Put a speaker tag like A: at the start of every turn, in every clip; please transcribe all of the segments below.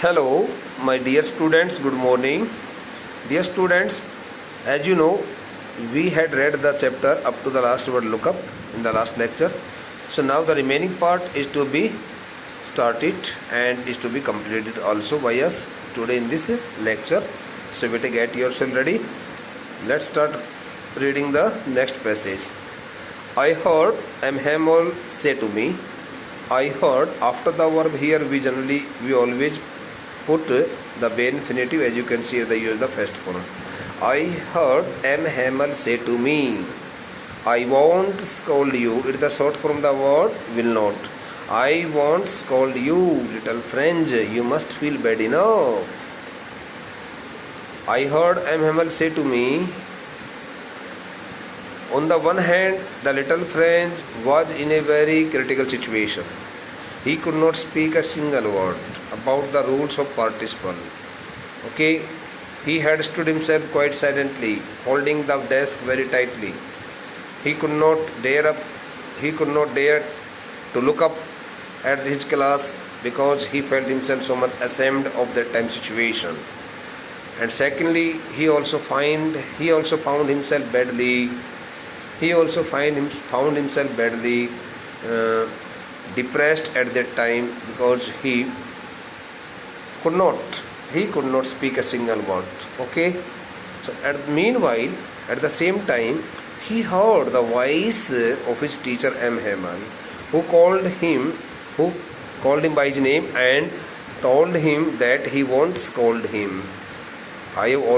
A: Hello, my dear students, good morning. Dear students, as you know, we had read the chapter up to the last word lookup in the last lecture. So now the remaining part is to be started and is to be completed also by us today in this lecture. So better get yourself ready. Let's start reading the next passage. I heard Amhamol say to me. I heard after the verb here we always put the bare infinitive, as you can see the use the first form. I heard Amhamel say to me. I won't scold you. It is the short form the word will not. I won't scold you, little friend. You must feel bad enough. I heard Amhamel say to me. On the one hand, the little French was in a very critical situation. He could not speak a single word about the rules of participle. Okay, he had stood himself quite silently, holding the desk very tightly. He could not dare to look up at his class because he felt himself so much ashamed of that time situation. And secondly, he also found himself badly. Found himself badly depressed at that time because he could not speak a single word. Okay, so at the same time, he heard the voice of his teacher Amhamel, who called him by his name and told him that he won't scold him. I have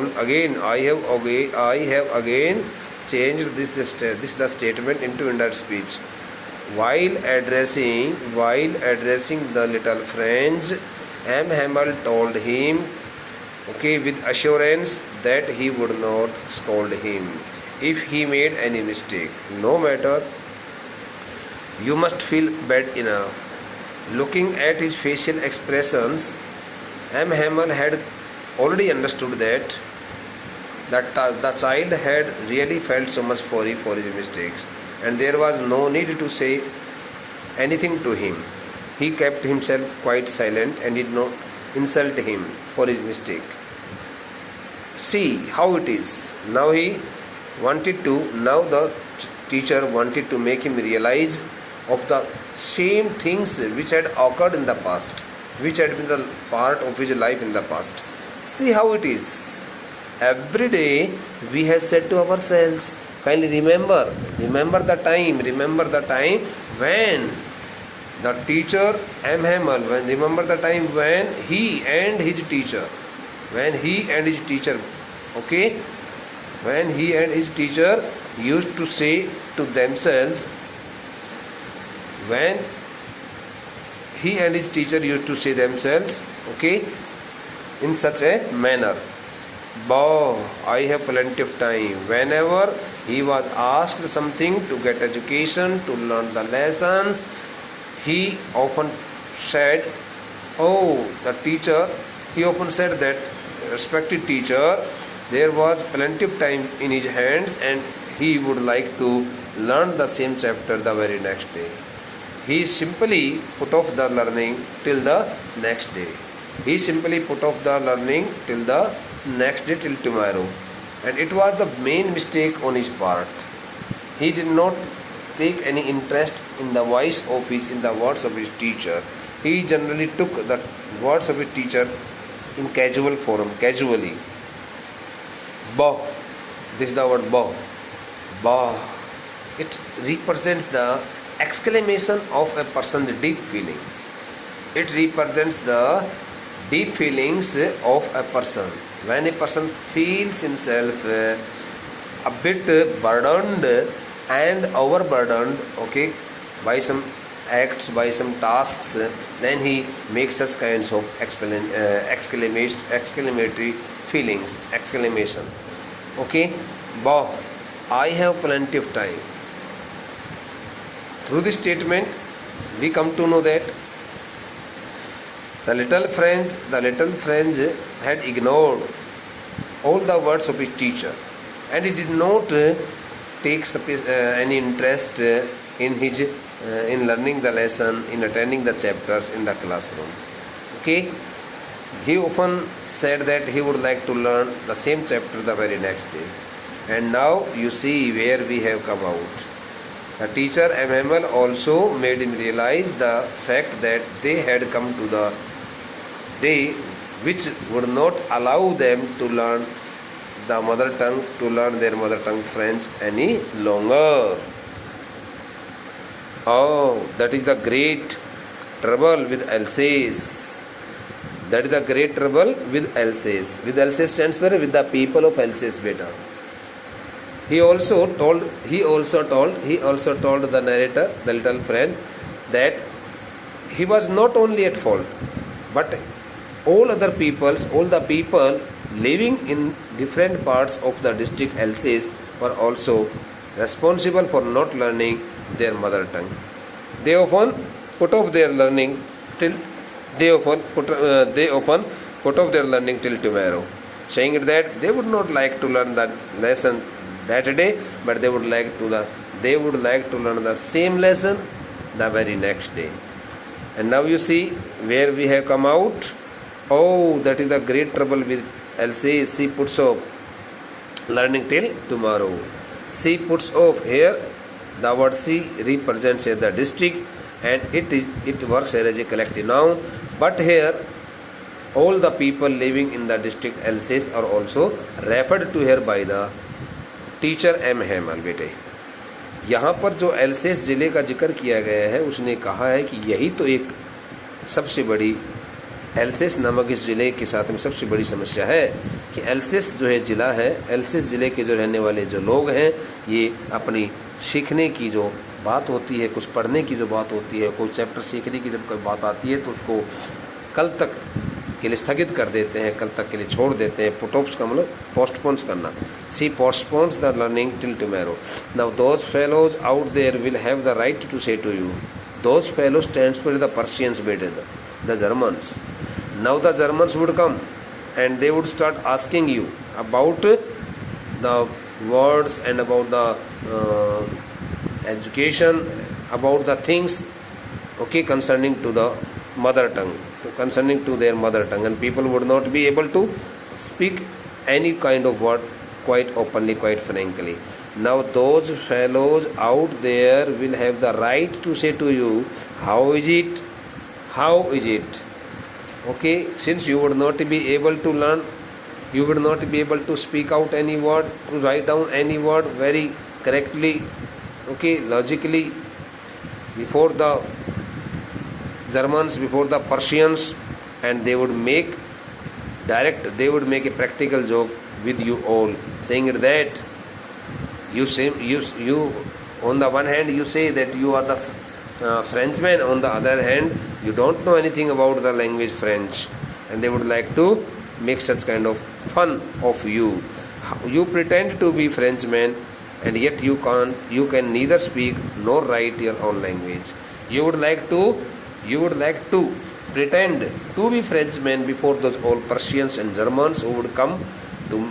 A: again changed this the statement into indirect speech. While addressing the little French, Amhamel told him, with assurance that he would not scold him if he made any mistake. No matter, you must feel bad enough. Looking at his facial expressions, Amhamel had already understood that the child had really felt so much sorry for his mistakes, and there was no need to say anything to him. He kept himself quite silent and did not insult him for his mistake. See how it is. Now the teacher wanted to make him realize of the same things which had occurred in the past, which had been the part of his life in the past. See how it is. Every day we have said to ourselves, kindly remember the time when the teacher Amhamel, remember the time when he and his teacher, used to say to themselves, in such a manner. Bow, I have plenty of time. Whenever he was asked something to get education, to learn the lessons, he often said that respected teacher, there was plenty of time in his hands and he would like to learn the same chapter the very next day. He simply put off the learning till the next day. Till tomorrow, and it was the main mistake on his part. He did not take any interest in the words of his teacher. He generally took the words of his teacher in casual form, casually. Bow, this is the word bow. Bow, it represents the exclamation of a person's deep feelings. It represents the deep feelings of a person. When a person feels himself a bit burdened and overburdened, by some acts, by some tasks, then he makes such kinds of exclamatory feelings, exclamation. Bow, I have plenty of time. Through this statement, we come to know that the little French had ignored all the words of his teacher, and he did not take any interest in learning the lesson, in attending the chapters in the classroom. He often said that he would like to learn the same chapter the very next day. And now you see where we have come out. The teacher MML also made him realize the fact that they had come to the day which would not allow them to learn the mother tongue, to learn their mother tongue French any longer. Oh, that is the great trouble with Alsace. That is the great trouble with Alsace. With Alsace stands for with the people of Alsace, beta. He also told the narrator, the little friend, that he was not only at fault, but all the people living in different parts of the district Alsace were also responsible for not learning their mother tongue. They often put off their learning till tomorrow, saying that they would not like to learn that lesson that day, but they would like to learn the same lesson the very next day. And now you see where we have come out. Oh, that is the great trouble with Alsace. She puts off learning till tomorrow. She puts off here. The word she represents the district, and it works here as a collective noun. But here, all the people living in the district Alsace are also referred to here by the teacher M Hamel. बेटे यहाँ पर जो else's ज़िले का जिक्र किया गया है, उसने कहा है कि यही तो एक सबसे बड़ी एल्सेस नामक इस ज़िले के साथ में सबसे बड़ी समस्या है कि एल्सेस जो है ज़िला है, एल्सेस ज़िले के जो रहने वाले जो लोग हैं, ये अपनी सीखने की जो बात होती है, कुछ पढ़ने की जो बात होती है, कोई चैप्टर सीखने की जब कोई बात आती है तो उसको कल तक के लिए स्थगित कर देते हैं, कल तक के लिए छोड़ देते हैं. पुटऑफ्स का मतलब पोस्टपोन्स करना. See postpones the learning till tomorrow. Now those fellows out there will have the right to say to you. Those fellows stands for the Persians, बेटे, the Germans. Now the Germans would come and they would start asking you about the words and about the education, about the things, okay, concerning to the mother tongue, concerning to their mother tongue, and people would not be able to speak any kind of word quite openly, quite frankly. Now those fellows out there will have the right to say to you, how is it, okay, since you would not be able to learn, you would not be able to speak out any word, to write down any word very correctly, okay, logically, before the Germans, before the Persians, and they would make a practical joke with you all, saying that you on the one hand you say that you are the Frenchman, on the other hand you don't know anything about the language French, and they would like to make such kind of fun of you. You pretend to be Frenchman, and yet you can neither speak nor write your own language. You would like to pretend to be Frenchmen before those all Persians and Germans who would come to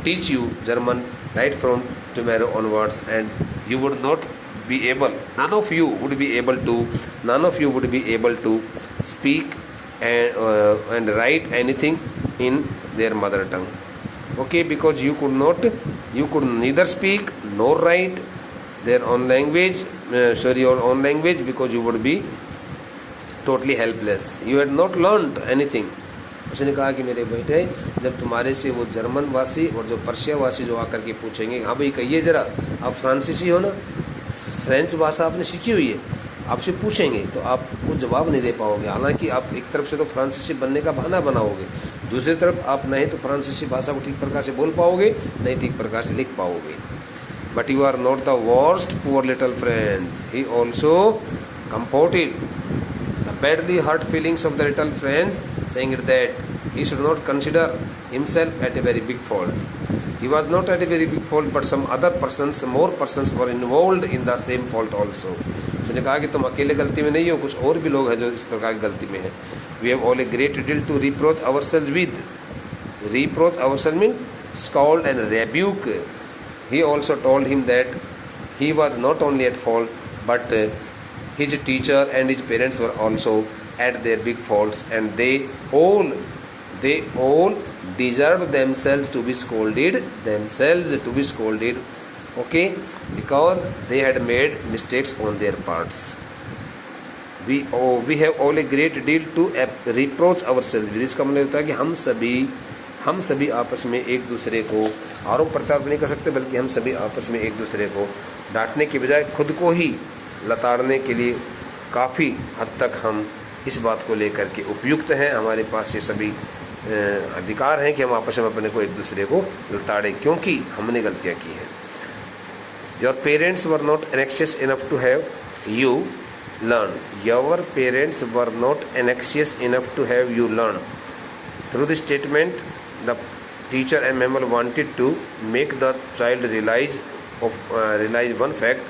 A: teach you German right from tomorrow onwards, and you would not be able, none of you would be able to speak and write anything in their mother tongue, okay, because you could neither speak nor write their own language, your own language, because you would be totally helpless. You had not learned anything. उसने कहा कि मेरे बेटे, जब तुम्हारे से वो German वासी और जो पर्शिया वासी जो आकर के पूछेंगे, हाँ भाई कहिए ज़रा, आप फ्रांसीसी हो ना, फ्रेंच भाषा आपने सीखी हुई है, आपसे पूछेंगे तो आप कुछ जवाब नहीं दे पाओगे. हालांकि आप एक तरफ से तो फ्रांसीसी बनने का बहाना बनाओगे, दूसरी तरफ आप नहीं तो फ्रांसीसी भाषा को ठीक प्रकार से बोल पाओगे, नहीं ठीक प्रकार से लिख पाओगे. But you are not the worst, poor little friends. He also comforted the badly hurt feelings of the little friends, saying that he should not consider himself at a very big fault. He was not at a very big fault, but some other persons, more persons were involved in the same fault also. उसने कहा कि तुम अकेले गलती में नहीं हो, कुछ और भी लोग हैं जो इस प्रकार की गलती में हैं. We have all a great deal to reproach ourselves with. Reproach ourselves means scold and rebuke. He also told him that he was not only at fault, but his teacher and his parents were also at their big faults, and they all deserved themselves to be scolded, okay, because they had made mistakes on their parts. We have all a great deal to reproach ourselves. इसका मतलब होता है कि हम सभी आपस में एक दूसरे को आरोप प्रत्यारोप नहीं कर सकते, बल्कि हम सभी आपस में एक दूसरे को डांटने के बजाय खुद को ही लताड़ने के लिए काफ़ी हद तक हम इस बात को लेकर के उपयुक्त हैं। हमारे पास ये सभी अधिकार हैं कि हम आपस में अपने को एक दूसरे को लताड़ें, क्योंकि हमने गलतियां की हैं। Your parents were not anxious enough to have you learn. Your parents were not anxious enough to have you learn. Through this statement the teacher and Memel wanted to make the child realize one fact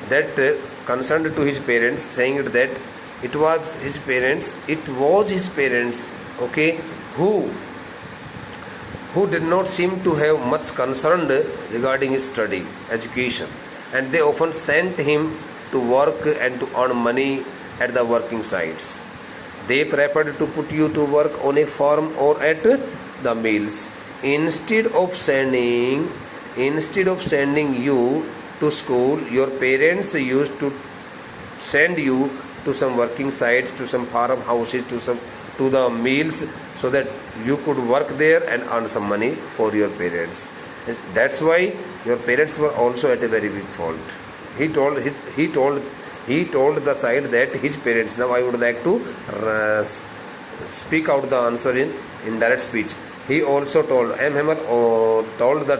A: that concerned to his parents, saying that it was his parents, okay, who did not seem to have much concern regarding his study, education, and they often sent him to work and to earn money at the working sites. They preferred to put you to work on a farm or at the mills instead of sending you to school. Your parents used to send you to some working sites, to some farm houses, to the mills, so that you could work there and earn some money for your parents. That's why your parents were also at a very big fault. He told the child that his parents. Now I would like to speak out the answer in indirect speech. He also told told the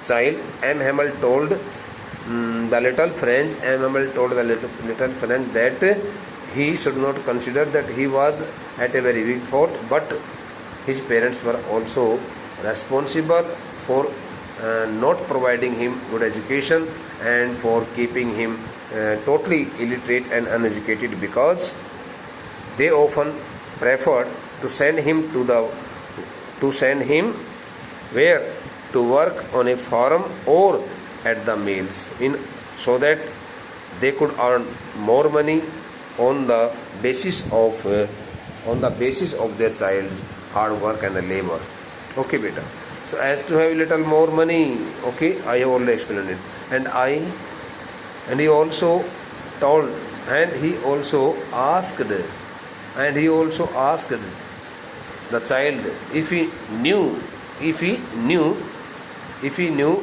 A: child. Hamel told the little French. Hamel told the little French that he should not consider that he was at a very big fault, but his parents were also responsible for not providing him good education and for keeping him totally illiterate and uneducated, because they often preferred to send him where to work on a farm or at the mills, so that they could earn more money on the basis of their child's hard work and labor. Okay, beta. So as to have a little more money, okay, I have already explained it. And he also asked the child if he knew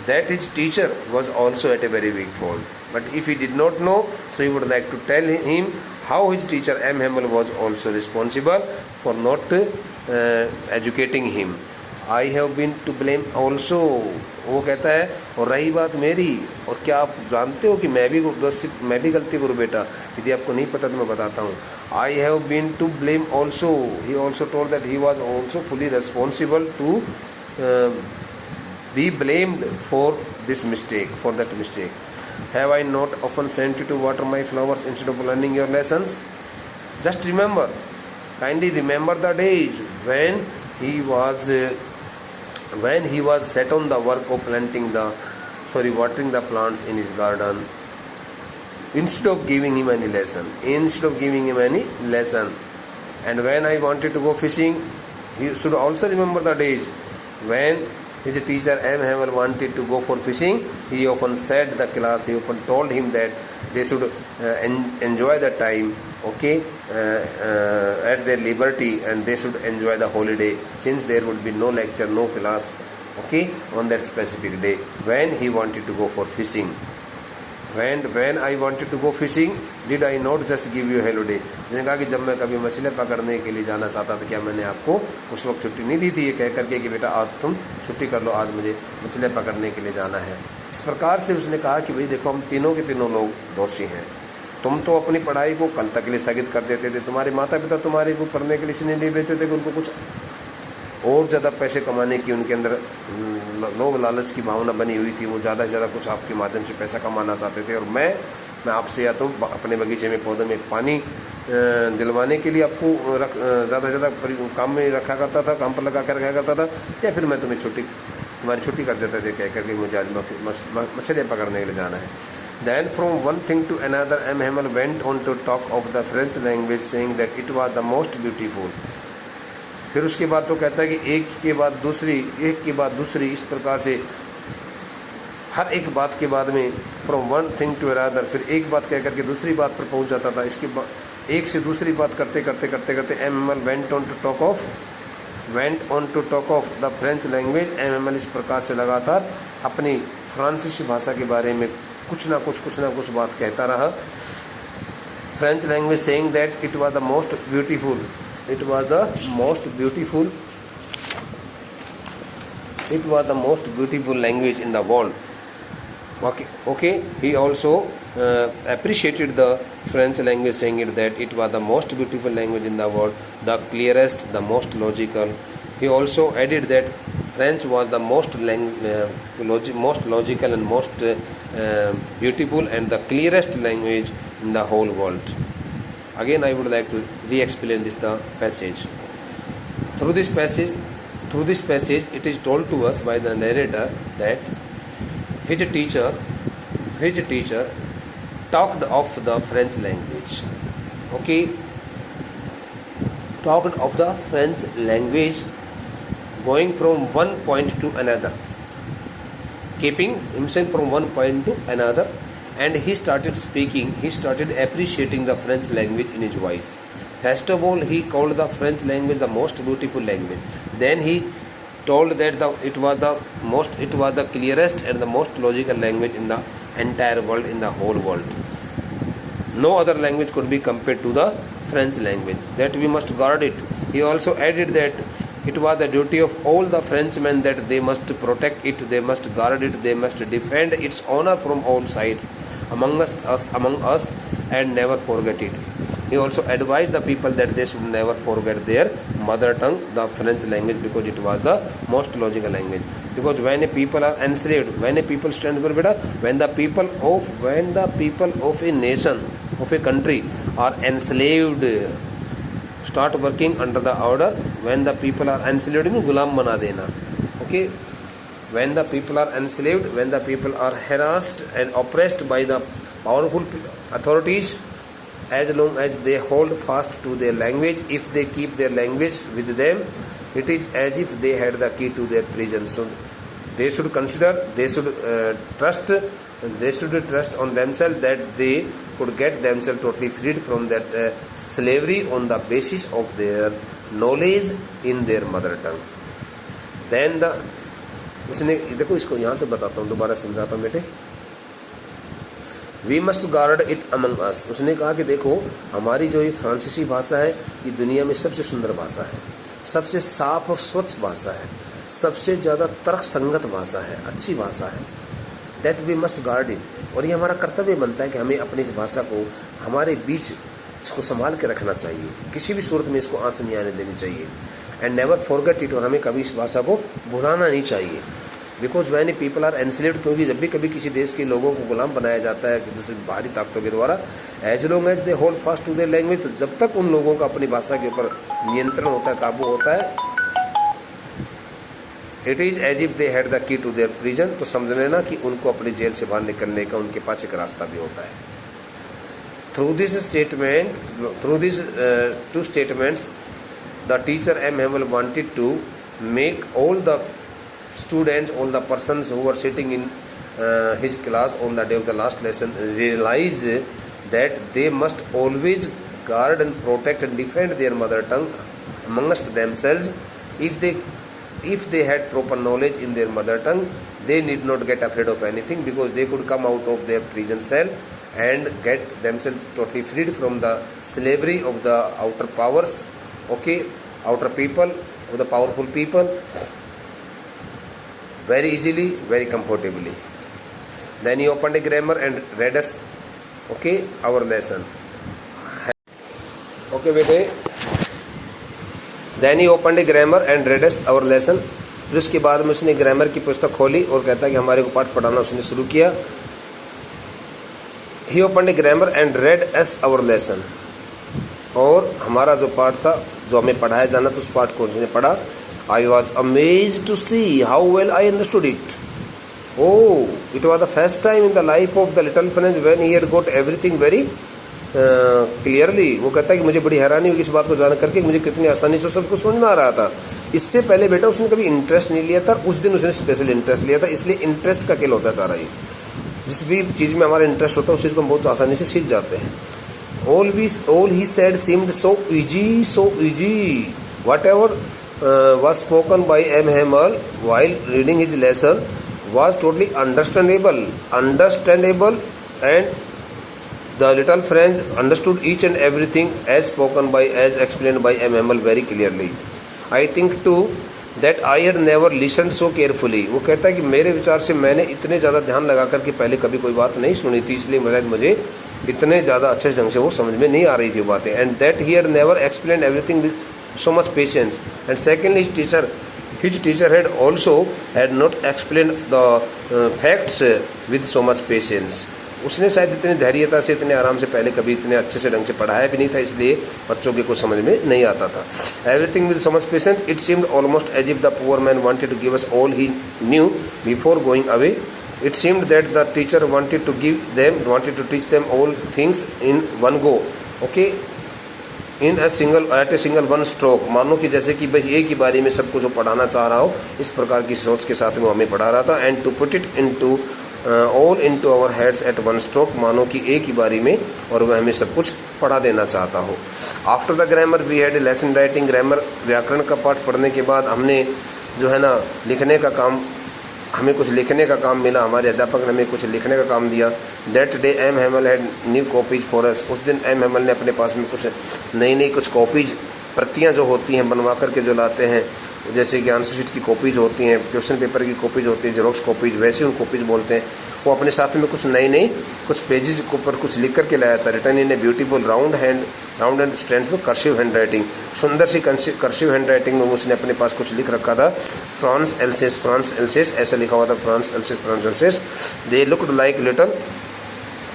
A: that his teacher was also at a very big fault. But if he did not know, so he would like to tell him how his teacher M. Hamel was also responsible for not educating him. I have been to blame also. वो कहता है और रही बात मेरी, और क्या आप जानते हो कि मैं भी गलती करूँ बेटा? यदि आपको नहीं पता तो मैं बताता हूँ. I have been to blame also. He also told that he was also fully responsible to be blamed for that mistake. Have I not often sent you to water my flowers instead of learning your lessons? Just kindly remember the days when he was set on the work of watering the plants in his garden, instead of giving him any lesson. And when I wanted to go fishing, he should also remember the days when his teacher M. Hamel wanted to go for fishing. He often said the class, he often told him that they should enjoy the time, okay, at their liberty, and they should enjoy the holiday, since there would be no lecture, no class, okay, on that specific day when he wanted to go for fishing. When I wanted to go fishing, did I not just give you a holiday? जिसने कहा कि जब मैं कभी मछलियाँ पकड़ने के लिए जाना चाहता था, क्या मैंने आपको उस वक्त छुट्टी नहीं दी थी, ये कह करके कि बेटा आज तुम छुट्टी कर लो, आज मुझे मछलियाँ पकड़ने के लिए जाना है. इस प्रकार से उसने कहा कि भाई देखो, हम तीनों के तीनों लोग दोषी हैं. तुम तो अपनी पढ़ाई को कल तक के लिए स्थगित कर देते थे, तुम्हारे माता पिता तुम्हारे को पढ़ने के लिए इसलिए नहीं भेजते थे कि उनको कुछ और ज़्यादा पैसे कमाने की उनके अंदर लोभ लालच की भावना बनी हुई थी. वो ज़्यादा से ज़्यादा कुछ आपके माध्यम से पैसा कमाना चाहते थे, और मैं आपसे या तो अपने बगीचे में पौधे में पानी दिलवाने के लिए आपको ज़्यादा से ज़्यादा काम में रखा करता था, काम पर लगा कर रखा करता था, या फिर मैं तुम्हारी छुट्टी कर देता थे कह करके मुझे आज मछलियाँ पकड़ने के लिए जाना है. Then from one thing to another, M. Hamel went on to talk of the French language, saying that it was the most beautiful. फिर उसके बाद तो कहता है कि एक के बाद दूसरी इस प्रकार से हर एक बात के बाद में from one thing to another, फिर एक बात कह करके दूसरी बात पर पहुंच जाता था। इसके बाद एक से दूसरी बात करते करते M M L went on to talk of the French language. M M L इस प्रकार से लगातार अपनी फ्रांसीसी भाषा के बारे में कुछ ना कुछ बात कहता रहा। French language saying that it was the most beautiful language in the world. Okay. He also appreciated the French language, saying it that it was the most beautiful language in the world, the clearest, the most logical. He also added that French was the most logical and most beautiful and the clearest language in the whole world. Again, I would like to re-explain the passage. Through this passage, it is told to us by the narrator that his teacher talked of the French language. Okay, talked of the French language, going from one point to another, keeping himself from one point to another, and he started speaking. He started appreciating the French language in his voice. First of all, he called the French language the most beautiful language. Then he told that it was the clearest and the most logical language in the entire world, in the whole world. No other language could be compared to the French language, that we must guard it. He also added that it was the duty of all the Frenchmen that they must protect it, they must guard it, they must defend its honor from all sides among us and never forget it. He also advised the people that they should never forget their mother tongue, the French language, because it was the most logical language. Because when a people are enslaved, when the people of a nation, of a country are enslaved, start working under the order, when the people are enslaved, gulam bana dena. Okay, when the people are enslaved, when the people are harassed and oppressed by the powerful authorities, as long as they hold fast to their language, if they keep their language with them, it is as if they had the key to their prison. So they should consider, they should trust on themselves that they could get themselves totally freed from that slavery on the basis of their knowledge in their mother tongue. Then उसने देखो, इसको यहाँ तो बताता हूँ, दोबारा समझाता हूँ बेटे. We must guard it among us. उसने कहा कि देखो, हमारी जो ये फ्रांसीसी भाषा है, ये दुनिया में सबसे सुंदर भाषा है, सबसे साफ और स्वच्छ भाषा है, सबसे ज़्यादा तर्क संगत भाषा है, अच्छी भाषा है. That we must guard it. और ये हमारा कर्तव्य बनता है कि हमें अपनी इस भाषा को हमारे बीच इसको संभाल के रखना चाहिए, किसी भी सूरत में इसको आँच नहीं आने देनी चाहिए. And never forget it. और हमें कभी इस भाषा को भुलाना नहीं चाहिए. Because when people are enslaved, क्योंकि जब भी कभी किसी देश के लोगों को गुलाम बनाया जाता है कि दूसरी बाहरी ताकतों के द्वारा, as long as they hold fast to their language, तो जब तक उन लोगों का अपनी भाषा के ऊपर नियंत्रण होता है, काबू होता है, it is as if they had the key to their prison. तो समझ लेना कि उनको अपनी जेल से बाहर निकलने का उनके पास एक रास्ता भी होता है. Through this two statements the teacher M. Hamel wanted to make all the students, all the persons who were sitting in his class on the day of the last lesson realize that they must always guard and protect and defend their mother tongue amongst themselves. If they had proper knowledge in their mother tongue, they need not get afraid of anything, because they could come out of their prison cell and get themselves totally freed from the slavery of the outer powers. Okay, outer people, of the powerful people, very easily, very comfortably. Then he opened a grammar and read us, okay, our lesson. Okay बेटे, then he opened a grammar and read us our lesson. फिर उसके बाद में उसने grammar की पुस्तक खोली और कहता है कि हमारे को पाठ पढ़ाना उसने शुरू किया. He opened a grammar and read us our lesson. और हमारा जो पाठ था, जो हमें पढ़ाया जाना, तो उस पाठ को उसने पढ़ा. I was amazed to see how well I understood it. Oh, it was the first time in the life of the little Franz when he had got everything very clearly. वो कहता है कि मुझे बड़ी हैरानी हुई इस बात को जान करके मुझे कितनी आसानी से सब कुछ समझ में आ रहा था। इससे पहले बेटा उसने कभी इंटरेस्ट नहीं लिया था, उस दिन उसने स्पेशल इंटरेस्ट लिया था। इसलिए इंटरेस्ट का खेल होता है सारा। ये जिस भी चीज़ में हमारा इंटरेस्ट होता है उस चीज़ को हम बहुत आसानी से सीख जाते हैं। All he said seemed so easy. Whatever was spoken by M. Hamel while reading his lesson was totally understandable, and the little Franz understood each and everything as explained by M. Hamel very clearly. I think too that I had never listened so carefully. वो कहता है कि मेरे विचार से मैंने इतने ज़्यादा ध्यान लगा कर के पहले कभी कोई बात नहीं सुनी थी, इसलिए मुझे इतने ज़्यादा अच्छे ढंग से वो समझ में नहीं आ रही थी बातें। And that he had never explain everything with so much patience, and secondly his teacher had also had not explained the facts with so much patience. उसने शायद इतनी धैर्यता से इतने आराम से पहले कभी इतने अच्छे से ढंग से पढ़ाया भी नहीं था, इसलिए बच्चों के कुछ समझ में नहीं आता था। Everything with so much patience, it seemed almost as if the poor man wanted to give us all he knew before going away. It seemed that the teacher wanted to teach them all things in one go. Okay, at a single one stroke. मानो कि जैसे कि भाई एक ही बारी में सब कुछ वो पढ़ाना चाह रहा हो, इस प्रकार की सोच के साथ में वो हमें पढ़ा रहा था. And to put it all into our heads at one stroke, मानो कि एक ही बारी में और वह हमें सब कुछ पढ़ा देना चाहता हो. After the grammar we had a lesson writing. Grammar व्याकरण का पाठ पढ़ने के बाद हमने जो है ना हमें कुछ लिखने का काम मिला. हमारे अध्यापक ने हमें कुछ लिखने का काम दिया. That day M Hamel had new copies for us. उस दिन एम हेमल ने अपने पास में कुछ नई कुछ कॉपीज, प्रतियां जो होती हैं बनवा करके जो लाते हैं, जैसे कि आंसर शीट की कॉपीज होती हैं, क्वेश्चन पेपर की कॉपीज होती है, जेरोक्स कॉपीज, वैसे उन कॉपीज बोलते हैं. वो अपने साथ में कुछ नई कुछ पेजेज के ऊपर कुछ लिख करके लाया था. Return in a beautiful round and strength में कर्सिव हैंड राइटिंग. सुंदर सी कर्सिव हैंड राइटिंग में उसने अपने पास कुछ लिख रखा था. फ्रांस एल्सेस ऐसा लिखा हुआ था. France else's. They looked like little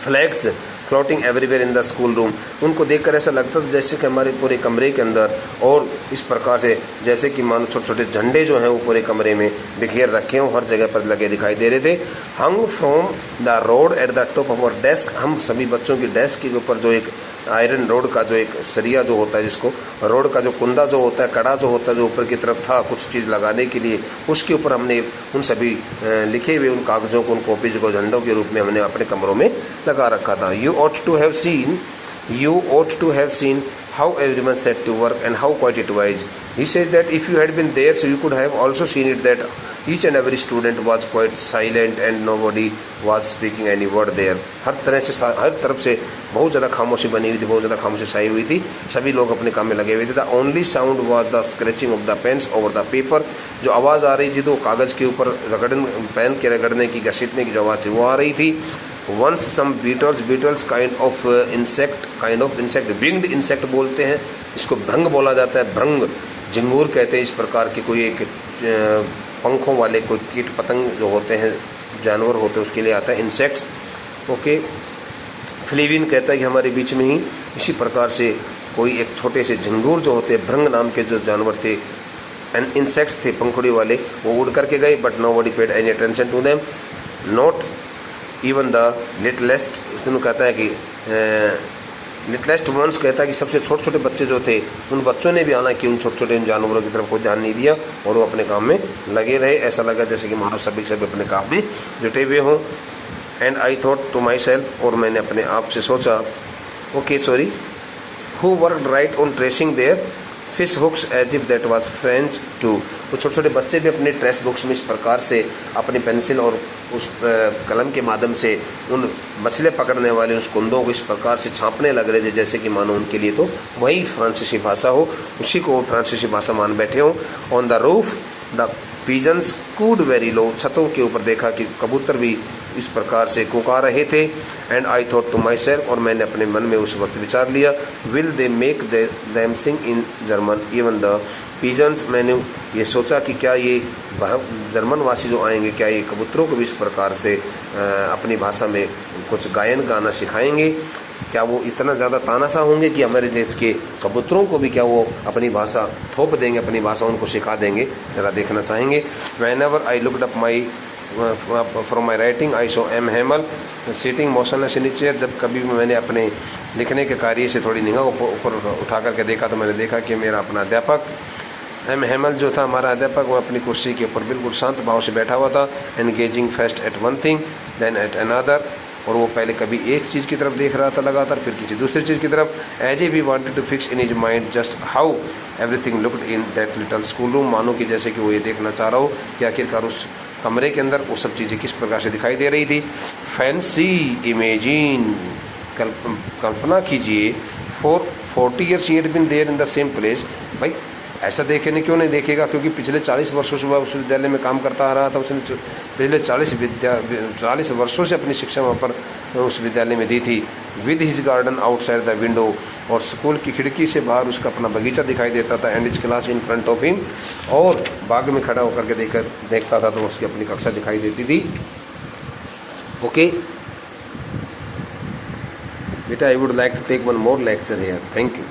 A: flags floating everywhere in the school room. उनको देखकर ऐसा लगता था जैसे कि हमारे पूरे कमरे के अंदर, और इस प्रकार से जैसे कि मानो छोटे छोटे झंडे जो हैं वो पूरे कमरे में बिखेर रखे हों, हर जगह पर लगे दिखाई दे रहे थे. Hung from the rod at the top of our desk. हम सभी बच्चों की डेस्क के ऊपर जो एक आयरन रोड का जो एक सरिया जो होता है, जिसको रोड का जो कुंदा जो होता है, कड़ा जो होता है, जो ऊपर की तरफ था कुछ चीज़ लगाने के लिए, उसके ऊपर हमने उन सभी लिखे हुए उन कागज़ों को, उन कॉपीज को झंडों के रूप में हमने अपने कमरों में लगा रखा था. You ought to have seen how everyone set to work and how quiet it was. He says that if you had been there, so you could have also seen it that each and every student was quite silent and nobody was speaking any word there. हर तरफ से बहुत ज़्यादा खामोशी बनी हुई थी, बहुत ज़्यादा खामोशी छाई हुई थी. सभी लोग अपने काम में लगे हुए थे. The only sound was the scratching of the pens over the paper. जो आवाज़ आ रही थी तो कागज़ के ऊपर पेन के रगड़ने की, घसीटने की जो आवाज़ थी वो आ रही थी. Once some beetles kind of insect, winged insect बोलते हैं, इसको भृंग बोला जाता है. भृंग, झिंगूर कहते हैं इस प्रकार के कोई एक पंखों वाले कोई कीट पतंग जो होते हैं, जानवर होते हैं, उसके लिए आता है इंसेक्ट्स. ओके. फ्लेविन कहता है कि हमारे बीच में ही इसी प्रकार से कोई एक छोटे से झिंगूर जो होते हैं, भृंग नाम के जो जानवर थे, एंड इंसेक्ट्स थे पंखुड़ी वाले, वो उड़ करके गए. But nobody paid any attention to them, not even the littlest. उसने कहता है कि लिटलेस्ट वंस, कहता है कि सबसे छोटे छोटे बच्चे जो थे, उन बच्चों ने भी हालांकि उन छोटे छोटे जानवरों की तरफ कोई ध्यान नहीं दिया और वो अपने काम में लगे रहे. ऐसा लगा जैसे कि मानो सभी अपने काम में जुटे हुए हों. And I thought to myself, और मैंने अपने आप से सोचा, who worked right on tracing their fish hooks as if that was French too. वो छोटे छोटे बच्चे भी अपने ट्रेस बुक्स में इस प्रकार से अपनी पेंसिल और उस कलम के माध्यम से उन मछली पकड़ने वाले उस कुंदों को इस प्रकार से छापने लग रहे थे जैसे कि मानो उनके लिए तो वही फ्रांसीसी भाषा हो, उसी को वो फ्रांसीसी भाषा मान बैठे हों. On the roof the pigeons cooed very low. छतों के ऊपर देखा कि कबूतर भी इस प्रकार से कुका रहे थे. And I thought to myself, और मैंने अपने मन में उस वक्त विचार लिया, will they make them sing in German even the pigeons. मैंने ये सोचा कि क्या ये जर्मन वासी जो आएंगे, क्या ये कबूतरों को भी इस प्रकार से अपनी भाषा में कुछ गाना सिखाएंगे? क्या वो इतना ज़्यादा तानाशाह होंगे कि हमारे देश के कबूतरों को भी क्या वो अपनी भाषा थोप देंगे, अपनी भाषा उनको सिखा देंगे? ज़रा देखना चाहेंगे. Whenever I looked up my from my writing I saw M Hamel sitting motionless in chair. जब कभी भी मैंने अपने लिखने के कार्य से थोड़ी निगाह ऊपर उठा करके देखा तो मैंने देखा कि मेरा अपना अध्यापक एम हेमल जो था हमारा अध्यापक, वो अपनी कुर्सी के ऊपर बिल्कुल शांत भाव से बैठा हुआ था। Engaging first at one thing then at another, और वो पहले कभी एक चीज़ की तरफ देख रहा था लगातार, फिर किसी दूसरी चीज़ की तरफ। As a we wanted to fix in his mind just how everything looked in that little school room, मानो कि जैसे कि वो ये देखना चाह रहा हो कि आखिरकार उस कमरे के अंदर वो सब चीज़ें किस प्रकार से दिखाई दे रही थी। फैंसी इमेजिन, कल्पना कीजिए, 40 years he had been there in the same place। भाई ऐसा देखने क्यों नहीं देखेगा, क्योंकि पिछले 40 वर्षों से वह उस विद्यालय में काम करता आ रहा था। उसने पिछले 40 वर्षों से अपनी शिक्षा वहाँ पर उस विद्यालय में दी थी। With his garden outside the window, और स्कूल की खिड़की से बाहर उसका अपना बगीचा दिखाई देता था। And his class in front of him, और बाग में खड़ा होकर के देखता था तो उसकी अपनी कक्षा दिखाई देती थी। ओके बेटा, I would like to take one more lecture here. Thank you.